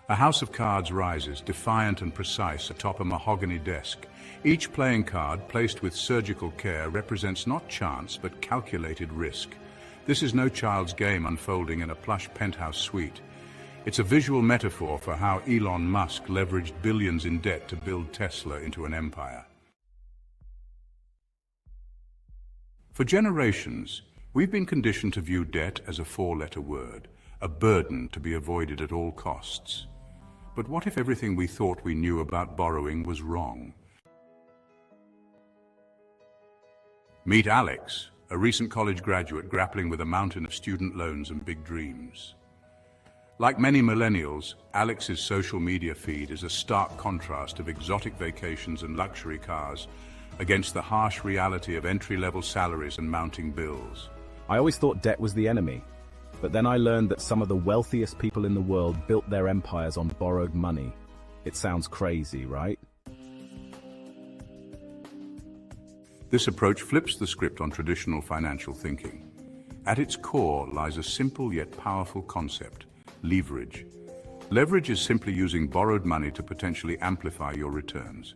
A house of cards rises, defiant and precise, atop a mahogany desk. Each playing card, placed with surgical care, represents not chance but calculated risk. This is no child's game unfolding in a plush penthouse suite. It's a visual metaphor for how Elon Musk leveraged billions in debt to build Tesla into an empire. For generations, we've been conditioned to view debt as a four-letter word, a burden to be avoided at all costs. But what if everything we thought we knew about borrowing was wrong? Meet Alex, a recent college graduate grappling with a mountain of student loans and big dreams. Like many millennials, Alex's social media feed is a stark contrast of exotic vacations and luxury cars against the harsh reality of entry-level salaries and mounting bills. I always thought debt was the enemy, but then I learned that some of the wealthiest people in the world built their empires on borrowed money. It sounds crazy, right? This approach flips the script on traditional financial thinking. At its core lies a simple yet powerful concept: leverage. Leverage is simply using borrowed money to potentially amplify your returns.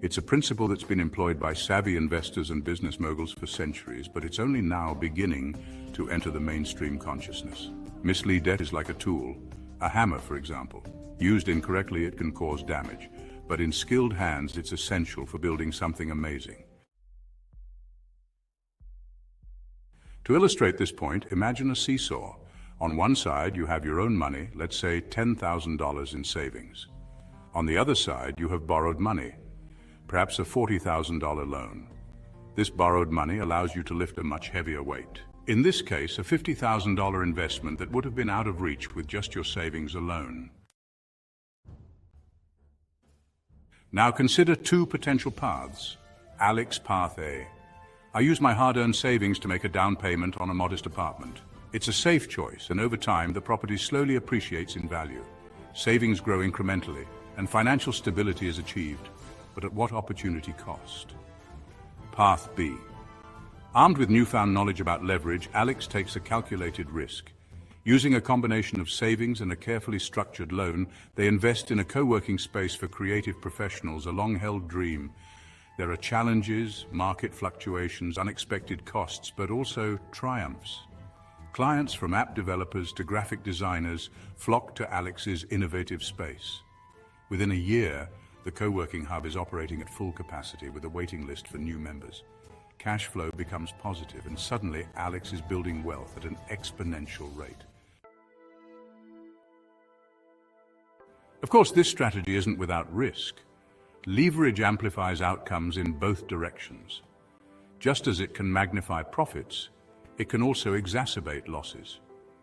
It's a principle that's been employed by savvy investors and business moguls for centuries, but it's only now beginning to enter the mainstream consciousness. Mislead debt is like a tool. A hammer, for example. Used incorrectly, it can cause damage, but in skilled hands, it's essential for building something amazing. To illustrate this point, imagine a seesaw. On one side, you have your own money, let's say $10,000 in savings. On the other side, you have borrowed money, perhaps a $40,000 loan. This borrowed money allows you to lift a much heavier weight. In this case, a $50,000 investment that would have been out of reach with just your savings alone. Now consider two potential paths. Alex, path A. I use my hard-earned savings to make a down payment on a modest apartment. It's a safe choice, and over time, the property slowly appreciates in value. Savings grow incrementally, and financial stability is achieved. But at what opportunity cost? Path B. Armed with newfound knowledge about leverage, Alex takes a calculated risk. Using a combination of savings and a carefully structured loan, they invest in a co-working space for creative professionals, a long-held dream. There are challenges, market fluctuations, unexpected costs, but also triumphs. Clients from app developers to graphic designers flock to Alex's innovative space. Within a year, the co-working hub is operating at full capacity with a waiting list for new members. Cash flow becomes positive, and suddenly Alex is building wealth at an exponential rate. Of course, this strategy isn't without risk. Leverage amplifies outcomes in both directions. Just as it can magnify profits, it can also exacerbate losses.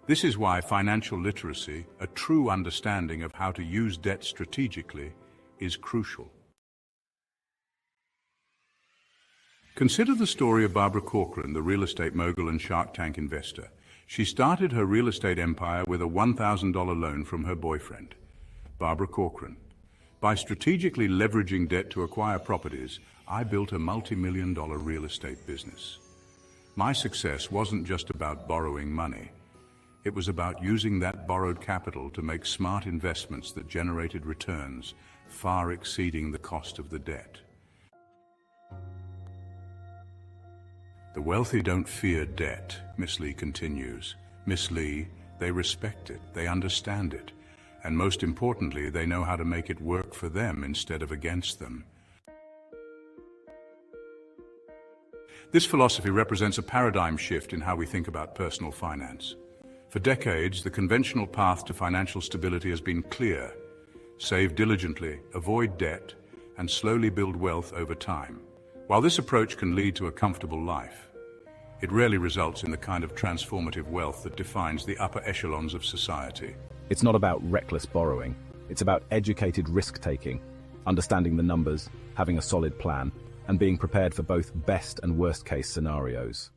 This is why financial literacy, a true understanding of how to use debt strategically, is crucial. Consider the story of Barbara Corcoran, the real estate mogul and Shark Tank investor. She started her real estate empire with a $1,000 loan from her boyfriend, Barbara Corcoran. By strategically leveraging debt to acquire properties, I built a multi-million-dollar real estate business. My success wasn't just about borrowing money. It was about using that borrowed capital to make smart investments that generated returns far exceeding the cost of the debt. The wealthy don't fear debt, Miss Lee continues. Miss Lee, they respect it, they understand it, and most importantly, they know how to make it work for them instead of against them. This philosophy represents a paradigm shift in how we think about personal finance. For decades, the conventional path to financial stability has been clear. Save diligently, avoid debt, and slowly build wealth over time. While this approach can lead to a comfortable life, it rarely results in the kind of transformative wealth that defines the upper echelons of society. It's not about reckless borrowing. It's about educated risk-taking, understanding the numbers, having a solid plan, and being prepared for both best and worst-case scenarios.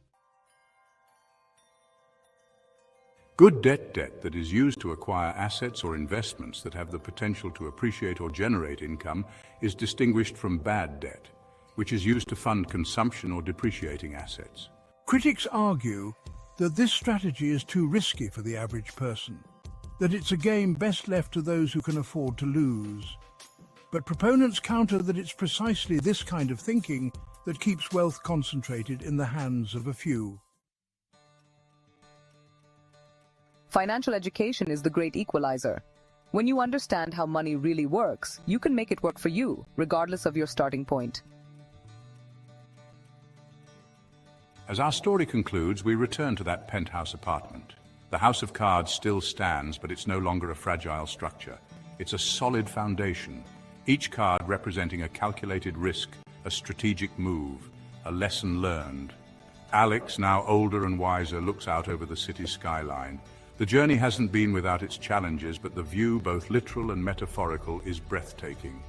Good debt that is used to acquire assets or investments that have the potential to appreciate or generate income is distinguished from bad debt, which is used to fund consumption or depreciating assets. Critics argue that this strategy is too risky for the average person. that it's a game best left to those who can afford to lose. But proponents counter that it's precisely this kind of thinking that keeps wealth concentrated in the hands of a few. Financial education is the great equalizer. When you understand how money really works, you can make it work for you, regardless of your starting point. As our story concludes, we return to that penthouse apartment. The house of cards still stands, but it's no longer a fragile structure. It's a solid foundation, each card representing a calculated risk, a strategic move, a lesson learned. Alex, now older and wiser, looks out over the city skyline. The journey hasn't been without its challenges, but the view, both literal and metaphorical, is breathtaking.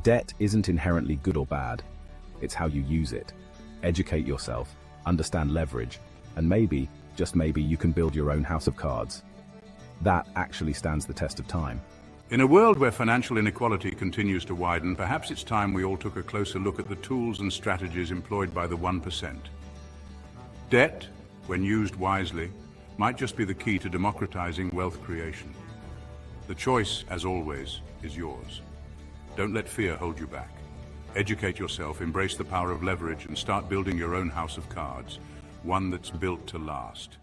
Debt isn't inherently good or bad. It's how you use it. Educate yourself, understand leverage, and maybe, just maybe, you can build your own house of cards. That actually stands the test of time. In a world where financial inequality continues to widen, perhaps it's time we all took a closer look at the tools and strategies employed by the 1%. Debt, when used wisely, might just be the key to democratizing wealth creation. The choice, as always, is yours. Don't let fear hold you back. Educate yourself, embrace the power of leverage, and start building your own house of cards, one that's built to last.